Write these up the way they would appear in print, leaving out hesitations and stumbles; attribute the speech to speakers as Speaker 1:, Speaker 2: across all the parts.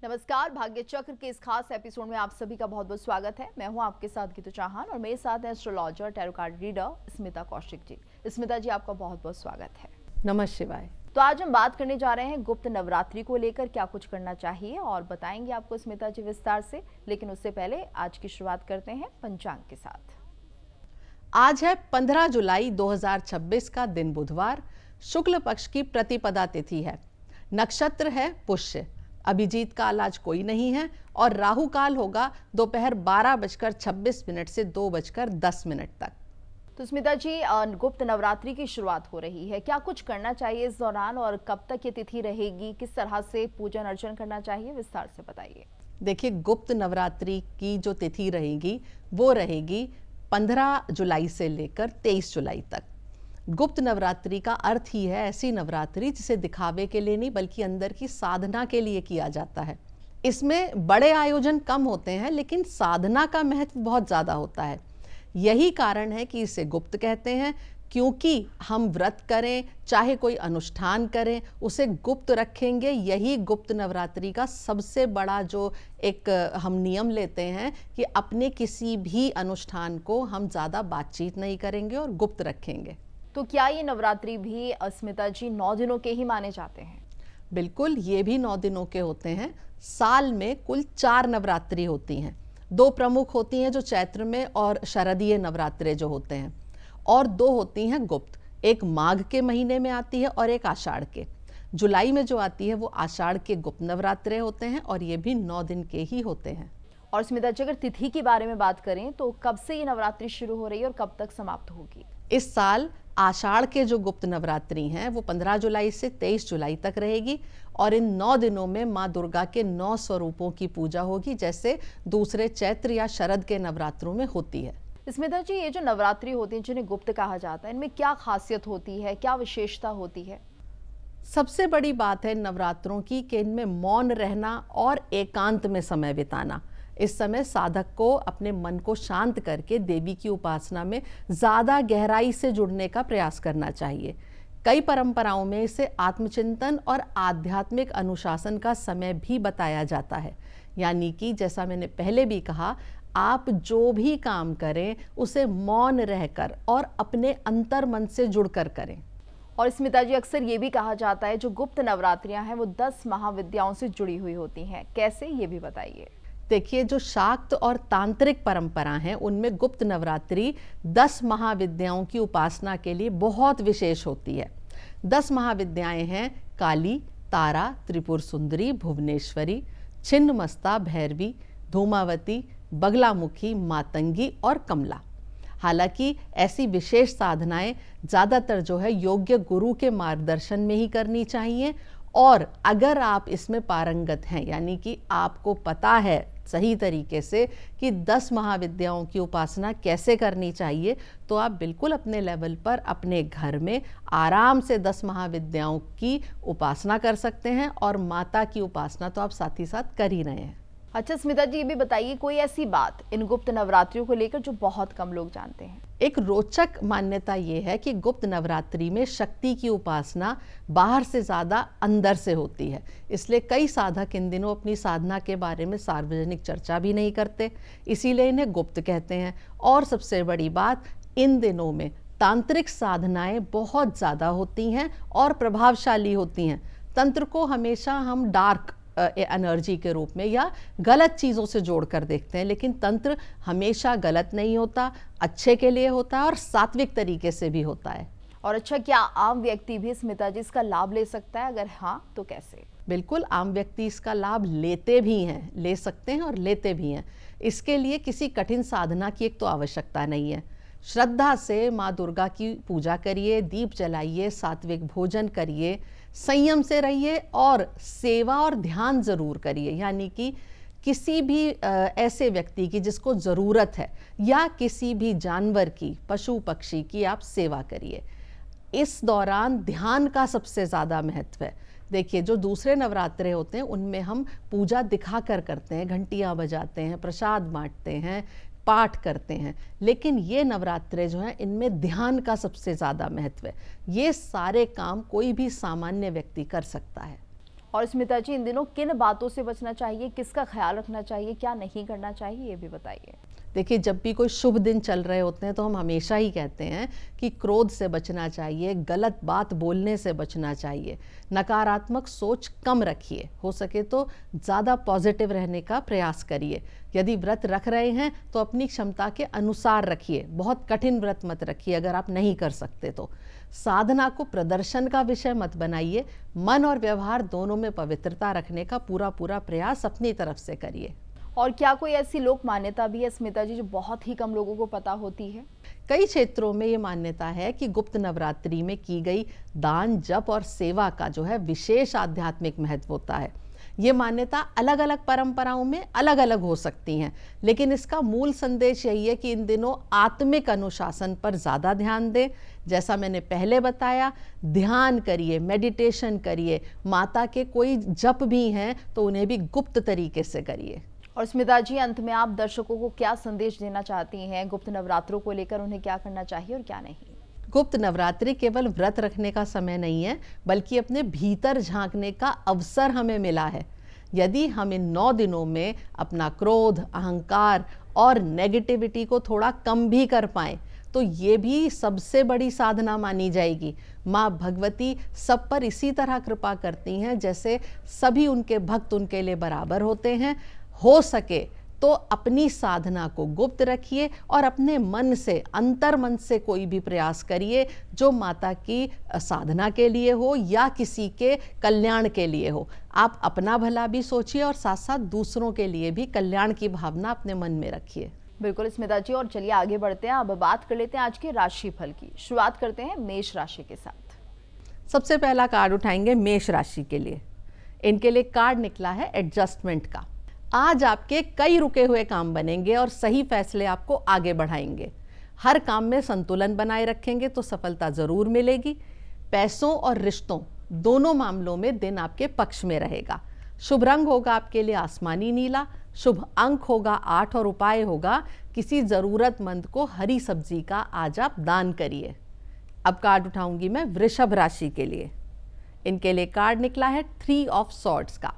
Speaker 1: नमस्कार, भाग्य चक्र के इस खास एपिसोड में आप सभी का बहुत बहुत स्वागत है। मैं हूं आपके साथ गीतू चौहान और मेरे साथ है astrologer tarot card reader Smita Kaushik ji. Smita ji, आपका बहुत बहुत स्वागत है।
Speaker 2: नमः शिवाय।
Speaker 1: तो आज हम बात करने जा रहे हैं गुप्त नवरात्रि को लेकर क्या कुछ करना चाहिए और बताएंगे आपको स्मिता जी विस्तार से। लेकिन उससे पहले आज की शुरुआत करते हैं पंचांग के साथ।
Speaker 2: आज है 15 जुलाई 2026 का दिन बुधवार। शुक्ल पक्ष की प्रतिपदा तिथि है। नक्षत्र है पुष्य। अभिजीत काल आज कोई नहीं है और राहु काल होगा दोपहर 12:26 से 2:10 तक।
Speaker 1: तो स्मिता जी, गुप्त नवरात्रि की शुरुआत हो रही है, क्या कुछ करना चाहिए इस दौरान और कब तक ये तिथि रहेगी, किस तरह से पूजन अर्चन करना चाहिए, विस्तार से बताइए।
Speaker 2: देखिए, गुप्त नवरात्रि की जो तिथि रहेगी वो रहेगी 15 जुलाई से लेकर 23 जुलाई तक। गुप्त नवरात्रि का अर्थ ही है ऐसी नवरात्रि जिसे दिखावे के लिए नहीं बल्कि अंदर की साधना के लिए किया जाता है। इसमें बड़े आयोजन कम होते हैं लेकिन साधना का महत्व बहुत ज़्यादा होता है। यही कारण है कि इसे गुप्त कहते हैं, क्योंकि हम व्रत करें चाहे कोई अनुष्ठान करें उसे गुप्त रखेंगे। यही गुप्त नवरात्रि का सबसे बड़ा जो एक हम नियम लेते हैं कि अपने किसी भी अनुष्ठान को हम ज़्यादा बातचीत नहीं करेंगे और गुप्त रखेंगे।
Speaker 1: तो क्या ये नवरात्रि भी स्मिता जी 9 दिनों के ही माने जाते हैं?
Speaker 2: बिल्कुल, ये भी 9 दिनों के होते हैं। साल में कुल 4 नवरात्रि होती हैं। 2 प्रमुख होती हैं जो चैत्र में और शरदीय नवरात्रे जो होते हैं, और 2 होती हैं गुप्त। एक माघ के महीने में आती है और एक आषाढ़ के। जुलाई में जो आती है वो आषाढ़ के गुप्त नवरात्रे होते हैं और ये भी 9 दिन के ही होते हैं।
Speaker 1: और स्मिता जी, अगर तिथि के बारे में बात करें तो कब से ये नवरात्रि शुरू हो रही है और कब तक समाप्त होगी?
Speaker 2: इस साल आषाढ़ के जो गुप्त नवरात्रि हैं वो 15 जुलाई से 23 जुलाई तक रहेगी और इन 9 दिनों में माँ दुर्गा के 9 स्वरूपों की पूजा होगी, जैसे दूसरे चैत्र या शरद के नवरात्रों में होती है।
Speaker 1: स्मिता जी, ये जो नवरात्रि होती है जिन्हें गुप्त कहा जाता है, इनमें क्या खासियत होती है, क्या विशेषता होती है?
Speaker 2: सबसे बड़ी बात है नवरात्रों की कि इनमें मौन रहना और एकांत में समय बिताना। इस समय साधक को अपने मन को शांत करके देवी की उपासना में ज़्यादा गहराई से जुड़ने का प्रयास करना चाहिए। कई परंपराओं में इसे आत्मचिंतन और आध्यात्मिक अनुशासन का समय भी बताया जाता है। यानी कि जैसा मैंने पहले भी कहा, आप जो भी काम करें उसे मौन रहकर और अपने अंतर मन से जुड़कर करें।
Speaker 1: और स्मिता जी, अक्सर ये भी कहा जाता है जो गुप्त नवरात्रियां हैं वो 10 महाविद्याओं से जुड़ी हुई होती हैं, कैसे, ये भी बताइए।
Speaker 2: देखिए, जो शाक्त और तांत्रिक परंपरा हैं उनमें गुप्त नवरात्रि 10 महाविद्याओं की उपासना के लिए बहुत विशेष होती है। 10 महाविद्याएं हैं काली, तारा, त्रिपुर सुंदरी, भुवनेश्वरी, छिन्नमस्ता, भैरवी, धूमावती, बगलामुखी, मातंगी और कमला। हालांकि ऐसी विशेष साधनाएं ज़्यादातर जो है योग्य गुरु के मार्गदर्शन में ही करनी चाहिए। और अगर आप इसमें पारंगत हैं, यानी कि आपको पता है सही तरीके से कि 10 महाविद्याओं की उपासना कैसे करनी चाहिए, तो आप बिल्कुल अपने लेवल पर अपने घर में आराम से 10 महाविद्याओं की उपासना कर सकते हैं और माता की उपासना तो आप साथ ही साथ कर ही रहे हैं।
Speaker 1: अच्छा स्मिता जी, ये भी बताइए कोई ऐसी बात इन गुप्त नवरात्रियों को लेकर जो बहुत कम लोग जानते हैं?
Speaker 2: एक रोचक मान्यता ये है कि गुप्त नवरात्रि में शक्ति की उपासना बाहर से ज़्यादा अंदर से होती है। इसलिए कई साधक इन दिनों अपनी साधना के बारे में सार्वजनिक चर्चा भी नहीं करते, इसीलिए इन्हें गुप्त कहते हैं। और सबसे बड़ी बात, इन दिनों में तांत्रिक साधनाएं बहुत ज़्यादा होती हैं और प्रभावशाली होती हैं। तंत्र को हमेशा हम डार्क एनर्जी के रूप में या गलत चीज़ों से जोड़कर देखते हैं, लेकिन तंत्र हमेशा गलत नहीं होता, अच्छे के लिए होता है और सात्विक तरीके से भी होता है।
Speaker 1: और अच्छा, क्या आम व्यक्ति भी स्मिता जी इसका लाभ ले सकता है? अगर हाँ तो कैसे?
Speaker 2: बिल्कुल, आम व्यक्ति इसका लाभ लेते भी हैं, ले सकते हैं और लेते भी हैं। इसके लिए किसी कठिन साधना की एक तो आवश्यकता नहीं है। श्रद्धा से माँ दुर्गा की पूजा करिए, दीप जलाइए, सात्विक भोजन करिए, संयम से रहिए और सेवा और ध्यान जरूर करिए। यानी कि किसी भी ऐसे व्यक्ति की जिसको ज़रूरत है या किसी भी जानवर की, पशु पक्षी की आप सेवा करिए। इस दौरान ध्यान का सबसे ज़्यादा महत्व है। देखिए, जो दूसरे नवरात्रे होते हैं उनमें हम पूजा दिखा कर करते हैं, घंटियाँ बजाते हैं, प्रसाद बांटते हैं, पाठ करते हैं, लेकिन ये नवरात्रे जो हैं इनमें ध्यान का सबसे ज़्यादा महत्व है। ये सारे काम कोई भी सामान्य व्यक्ति कर सकता है।
Speaker 1: और स्मिता जी, इन दिनों किन बातों से बचना चाहिए, किसका ख्याल रखना चाहिए, क्या नहीं करना चाहिए, ये भी बताइए।
Speaker 2: देखिए, जब भी कोई शुभ दिन चल रहे होते हैं तो हम हमेशा ही कहते हैं कि क्रोध से बचना चाहिए, गलत बात बोलने से बचना चाहिए, नकारात्मक सोच कम रखिए, हो सके तो ज़्यादा पॉजिटिव रहने का प्रयास करिए। यदि व्रत रख रहे हैं तो अपनी क्षमता के अनुसार रखिए, बहुत कठिन व्रत मत रखिए अगर आप नहीं कर सकते तो। साधना को प्रदर्शन का विषय मत बनाइए, मन और व्यवहार दोनों में पवित्रता रखने का पूरा प्रयास अपनी तरफ से करिए।
Speaker 1: और क्या कोई ऐसी लोक मान्यता भी है स्मिता जी जो बहुत ही कम लोगों को पता होती है?
Speaker 2: कई क्षेत्रों में ये मान्यता है कि गुप्त नवरात्रि में की गई दान, जप और सेवा का जो है विशेष आध्यात्मिक महत्व होता है। ये मान्यता अलग अलग परंपराओं में अलग अलग हो सकती हैं, लेकिन इसका मूल संदेश यही है कि इन दिनों आत्मिक अनुशासन पर ज़्यादा ध्यान दें। जैसा मैंने पहले बताया, ध्यान करिए, मेडिटेशन करिए, माता के कोई जप भी हैं तो उन्हें भी गुप्त तरीके से करिए।
Speaker 1: और स्मिता जी, अंत में आप दर्शकों को क्या संदेश देना चाहती हैं? गुप्त नवरात्रों को लेकर उन्हें क्या करना चाहिए और क्या नहीं?
Speaker 2: गुप्त नवरात्रि केवल व्रत रखने का समय नहीं है, बल्कि अपने भीतर झांकने का अवसर हमें मिला है। यदि हम इन 9 दिनों में अपना क्रोध, अहंकार और नेगेटिविटी को थोड़ा कम भी कर पाएं, तो ये भी सबसे बड़ी साधना मानी जाएगी। माँ भगवती सब पर इसी तरह कृपा करती हैं जैसे सभी उनके भक्त उनके लिए बराबर होते हैं। हो सके तो अपनी साधना को गुप्त रखिए और अपने मन से, अंतर मन से कोई भी प्रयास करिए जो माता की साधना के लिए हो या किसी के कल्याण के लिए हो। आप अपना भला भी सोचिए और साथ साथ दूसरों के लिए भी कल्याण की भावना अपने मन में रखिए।
Speaker 1: बिल्कुल स्मिता जी, और चलिए आगे बढ़ते हैं। अब बात कर लेते हैं आज के राशि फल की। शुरुआत करते हैं मेष राशि के साथ।
Speaker 2: सबसे पहला कार्ड उठाएंगे मेष राशि के लिए। इनके लिए कार्ड निकला है एडजस्टमेंट का। आज आपके कई रुके हुए काम बनेंगे और सही फैसले आपको आगे बढ़ाएंगे। हर काम में संतुलन बनाए रखेंगे तो सफलता जरूर मिलेगी। पैसों और रिश्तों दोनों मामलों में दिन आपके पक्ष में रहेगा। शुभ रंग होगा आपके लिए आसमानी नीला। शुभ अंक होगा 8 और उपाय होगा किसी जरूरतमंद को हरी सब्जी का आज आप दान करिए। अब कार्ड उठाऊंगी मैं वृषभ राशि के लिए। इनके लिए कार्ड निकला है 3 ऑफ सॉर्ड्स का।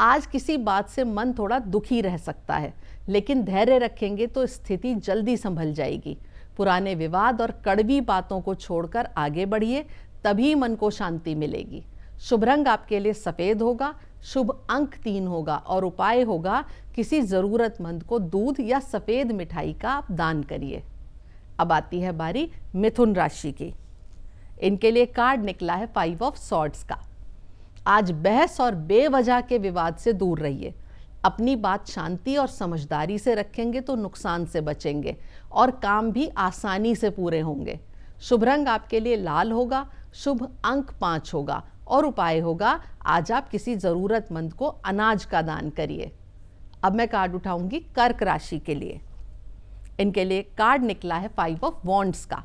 Speaker 2: आज किसी बात से मन थोड़ा दुखी रह सकता है, लेकिन धैर्य रखेंगे तो स्थिति जल्दी संभल जाएगी। पुराने विवाद और कड़वी बातों को छोड़कर आगे बढ़िए, तभी मन को शांति मिलेगी। शुभ रंग आपके लिए सफ़ेद होगा। शुभ अंक 3 होगा और उपाय होगा किसी ज़रूरतमंद को दूध या सफ़ेद मिठाई का आप दान करिए। अब आती है बारी मिथुन राशि की। इनके लिए कार्ड निकला है 5 ऑफ सॉर्ड्स का। आज बहस और बेवजह के विवाद से दूर रहिए। अपनी बात शांति और समझदारी से रखेंगे तो नुकसान से बचेंगे और काम भी आसानी से पूरे होंगे। शुभ रंग आपके लिए लाल होगा। शुभ अंक 5 होगा और उपाय होगा आज आप किसी ज़रूरतमंद को अनाज का दान करिए। अब मैं कार्ड उठाऊंगी कर्क राशि के लिए। इनके लिए कार्ड निकला है 5 ऑफ वॉन्ड्स का।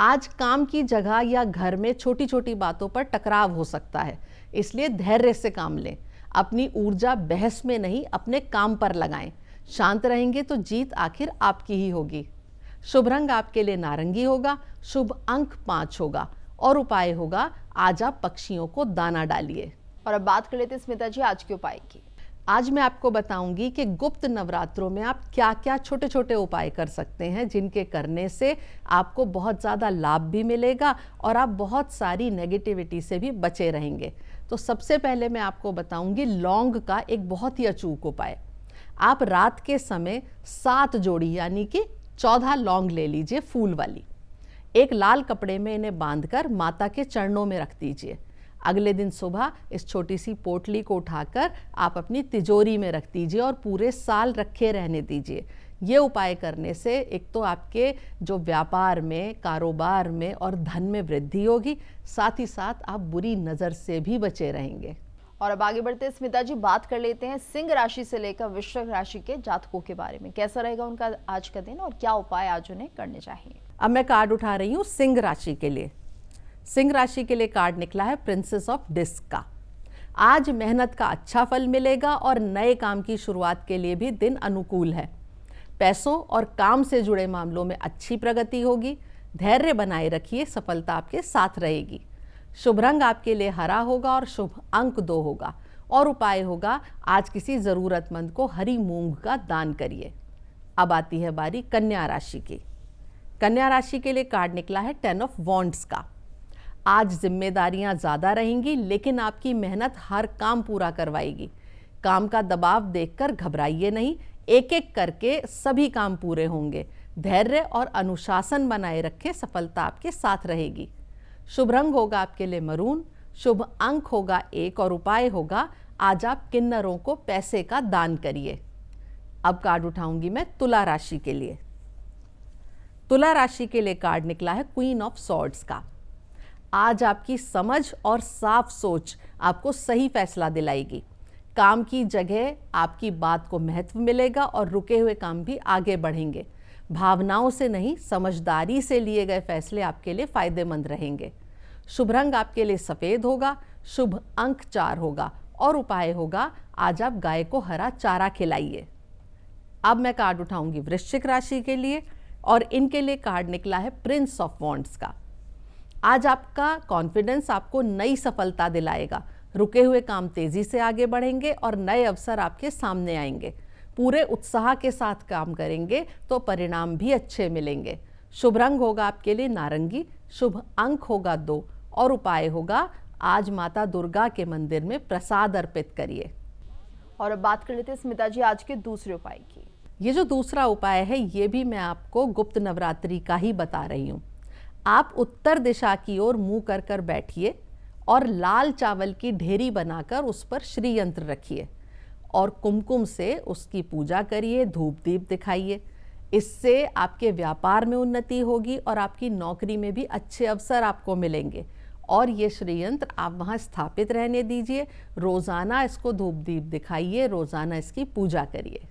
Speaker 2: आज काम की जगह या घर में छोटी छोटी बातों पर टकराव हो सकता है, इसलिए धैर्य से काम लें। अपनी ऊर्जा बहस में नहीं, अपने काम पर लगाएं। शांत रहेंगे तो जीत आखिर आपकी ही होगी। शुभ रंग आपके लिए नारंगी होगा। शुभ अंक 5 होगा और उपाय होगा आज आप पक्षियों को दाना डालिए।
Speaker 1: और अब बात कर लेते हैं स्मिता जी आज के उपाय की।
Speaker 2: आज मैं आपको बताऊंगी कि गुप्त नवरात्रों में आप क्या क्या छोटे छोटे उपाय कर सकते हैं जिनके करने से आपको बहुत ज़्यादा लाभ भी मिलेगा और आप बहुत सारी नेगेटिविटी से भी बचे रहेंगे। तो सबसे पहले मैं आपको बताऊंगी लौंग का एक बहुत ही अचूक उपाय। आप रात के समय 7 जोड़ी यानी कि 14 लौंग ले लीजिए, फूल वाली। एक लाल कपड़े में इन्हें बांधकर माता के चरणों में रख दीजिए। अगले दिन सुबह इस छोटी सी पोटली को उठाकर आप अपनी तिजोरी में रख दीजिए और पूरे साल रखे रहने दीजिए। ये उपाय करने से एक तो आपके जो व्यापार में, कारोबार में और धन में वृद्धि होगी, साथ ही साथ आप बुरी नज़र से भी बचे रहेंगे।
Speaker 1: और अब आगे बढ़ते हैं स्मिता जी, बात कर लेते हैं सिंह राशि से लेकर वृश्चिक राशि के जातकों के बारे में। कैसा रहेगा उनका आज का दिन और क्या उपाय आज उन्हें करने चाहिए।
Speaker 2: अब मैं कार्ड उठा रही हूँ सिंह राशि के लिए। सिंह राशि के लिए कार्ड निकला है प्रिंसेस ऑफ डिस्क का। आज मेहनत का अच्छा फल मिलेगा और नए काम की शुरुआत के लिए भी दिन अनुकूल है। पैसों और काम से जुड़े मामलों में अच्छी प्रगति होगी। धैर्य बनाए रखिए, सफलता आपके साथ रहेगी। शुभ रंग आपके लिए हरा होगा और शुभ अंक 2 होगा। और उपाय होगा, आज किसी ज़रूरतमंद को हरी मूंग का दान करिए। अब आती है बारी कन्या राशि की। कन्या राशि के लिए कार्ड निकला है 10 ऑफ वॉन्ड्स का। आज जिम्मेदारियां ज़्यादा रहेंगी, लेकिन आपकी मेहनत हर काम पूरा करवाएगी। काम का दबाव देखकर घबराइए नहीं, एक एक करके सभी काम पूरे होंगे। धैर्य और अनुशासन बनाए रखें, सफलता आपके साथ रहेगी। शुभ रंग होगा आपके लिए मरून, शुभ अंक होगा 1 और उपाय होगा, आज आप किन्नरों को पैसे का दान करिए। अब कार्ड उठाऊंगी मैं तुला राशि के लिए। तुला राशि के लिए कार्ड निकला है क्वीन ऑफ सॉर्ड्स का। आज आपकी समझ और साफ सोच आपको सही फैसला दिलाएगी। काम की जगह आपकी बात को महत्व मिलेगा और रुके हुए काम भी आगे बढ़ेंगे। भावनाओं से नहीं, समझदारी से लिए गए फैसले आपके लिए फायदेमंद रहेंगे। शुभ रंग आपके लिए सफ़ेद होगा, शुभ अंक 4 होगा और उपाय होगा, आज आप गाय को हरा चारा खिलाइए। अब मैं कार्ड उठाऊंगी वृश्चिक राशि के लिए और इनके लिए कार्ड निकला है प्रिंस ऑफ वॉन्ड्स का। आज आपका कॉन्फिडेंस आपको नई सफलता दिलाएगा। रुके हुए काम तेजी से आगे बढ़ेंगे और नए अवसर आपके सामने आएंगे। पूरे उत्साह के साथ काम करेंगे तो परिणाम भी अच्छे मिलेंगे। शुभ रंग होगा आपके लिए नारंगी, शुभ अंक होगा 2 और उपाय होगा, आज माता दुर्गा के मंदिर में प्रसाद अर्पित करिए।
Speaker 1: और अब बात कर लेते हैं स्मिता जी आज के दूसरे उपाय की।
Speaker 2: ये जो दूसरा उपाय है, ये भी मैं आपको गुप्त नवरात्रि का ही बता रही हूँ। आप उत्तर दिशा की ओर मुंह कर कर बैठिए और लाल चावल की ढेरी बनाकर उस पर श्री यंत्र रखिए और कुमकुम से उसकी पूजा करिए, धूप दीप दिखाइए। इससे आपके व्यापार में उन्नति होगी और आपकी नौकरी में भी अच्छे अवसर आपको मिलेंगे। और ये श्री यंत्र आप वहाँ स्थापित रहने दीजिए, रोज़ाना इसको धूप दीप दिखाइए, रोज़ाना इसकी पूजा करिए।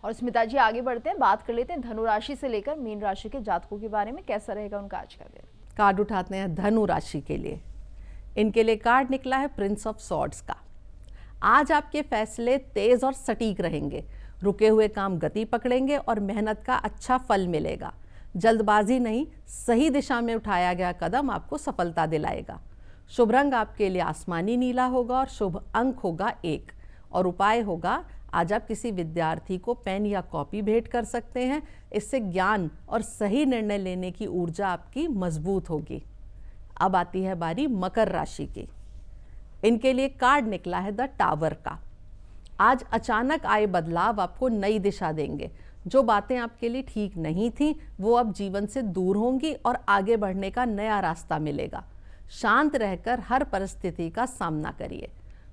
Speaker 1: और स्मिता जी आगे बढ़ते हैं, बात कर लेते हैं धनु राशि से लेकर मीन राशि के जातकों के बारे में, कैसा रहेगा उनका आज का दिन।
Speaker 2: कार्ड उठाते हैं धनु राशि के लिए। इनके लिए कार्ड निकला है प्रिंस ऑफ सॉर्ड्स का। आज आपके फैसले तेज और सटीक रहेंगे। रुके हुए काम गति पकड़ेंगे और मेहनत का अच्छा फल मिलेगा। जल्दबाजी नहीं, सही दिशा में उठाया गया कदम आपको सफलता दिलाएगा। शुभ रंग आपके लिए आसमानी नीला होगा और शुभ अंक होगा 1 और उपाय होगा, आज आप किसी विद्यार्थी को पेन या कॉपी भेंट कर सकते हैं। इससे ज्ञान और सही निर्णय लेने की ऊर्जा आपकी मजबूत होगी। अब आती है बारी मकर राशि की। इनके लिए कार्ड निकला है द टावर का। आज अचानक आए बदलाव आपको नई दिशा देंगे। जो बातें आपके लिए ठीक नहीं थी वो अब जीवन से दूर होंगी और आगे बढ़ने का नया रास्ता मिलेगा। शांत रहकर हर परिस्थिति का सामना करिए।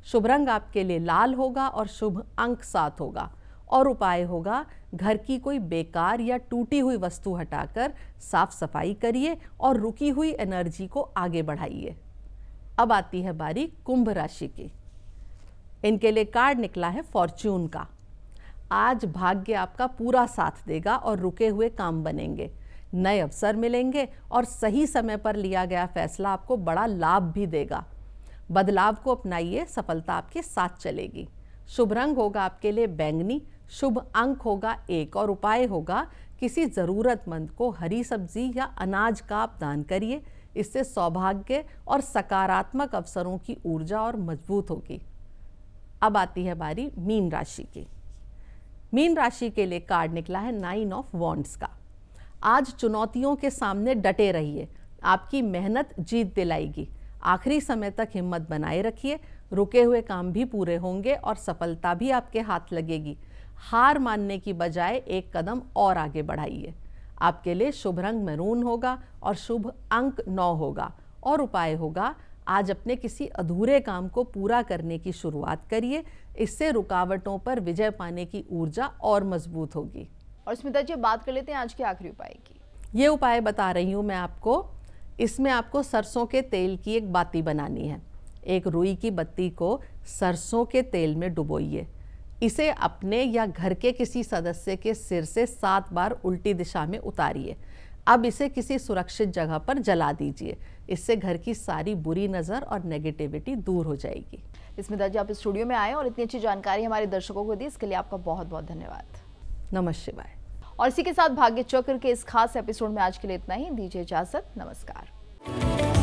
Speaker 2: शुभ रंग आपके लिए लाल होगा और शुभ अंक 7 होगा और उपाय होगा, घर की कोई बेकार या टूटी हुई वस्तु हटाकर साफ सफाई करिए और रुकी हुई एनर्जी को आगे बढ़ाइए। अब आती है बारी कुंभ राशि की। इनके लिए कार्ड निकला है फॉर्च्यून का। आज भाग्य आपका पूरा साथ देगा और रुके हुए काम बनेंगे, नए अवसर मिलेंगे और सही समय पर लिया गया फैसला आपको बड़ा लाभ भी देगा। बदलाव को अपनाइए, सफलता आपके साथ चलेगी। शुभ रंग होगा आपके लिए बैंगनी, शुभ अंक होगा 1 और उपाय होगा, किसी ज़रूरतमंद को हरी सब्जी या अनाज का आप दान करिए। इससे सौभाग्य और सकारात्मक अवसरों की ऊर्जा और मजबूत होगी। अब आती है बारी मीन राशि की। मीन राशि के लिए कार्ड निकला है 9 ऑफ वॉन्ड्स का। आज चुनौतियों के सामने डटे रहिए, आपकी मेहनत जीत दिलाएगी। आखिरी समय तक हिम्मत बनाए रखिए, रुके हुए काम भी पूरे होंगे और सफलता भी आपके हाथ लगेगी। हार मानने की बजाय एक कदम और आगे बढ़ाइए। आपके लिए शुभ रंग मैरून होगा और शुभ अंक 9 होगा और उपाय होगा, आज अपने किसी अधूरे काम को पूरा करने की शुरुआत करिए। इससे रुकावटों पर विजय पाने की ऊर्जा और मजबूत होगी।
Speaker 1: और स्मिता जी बात कर लेते हैं आज के आखिरी उपाय की।
Speaker 2: ये उपाय बता रही हूँ मैं आपको। इसमें आपको सरसों के तेल की एक बाती बनानी है। एक रुई की बत्ती को सरसों के तेल में डुबोइए। इसे अपने या घर के किसी सदस्य के सिर से 7 बार उल्टी दिशा में उतारिए। अब इसे किसी सुरक्षित जगह पर जला दीजिए। इससे घर की सारी बुरी नज़र और नेगेटिविटी दूर हो जाएगी।
Speaker 1: स्मिता जी आप स्टूडियो में आए और इतनी अच्छी जानकारी हमारे दर्शकों को दी, इसके लिए आपका बहुत बहुत धन्यवाद।
Speaker 2: नमः शिवाय।
Speaker 1: और इसी के साथ भाग्य चक्र के इस खास एपिसोड में आज के लिए इतना ही। दीजिए इजाजत, नमस्कार।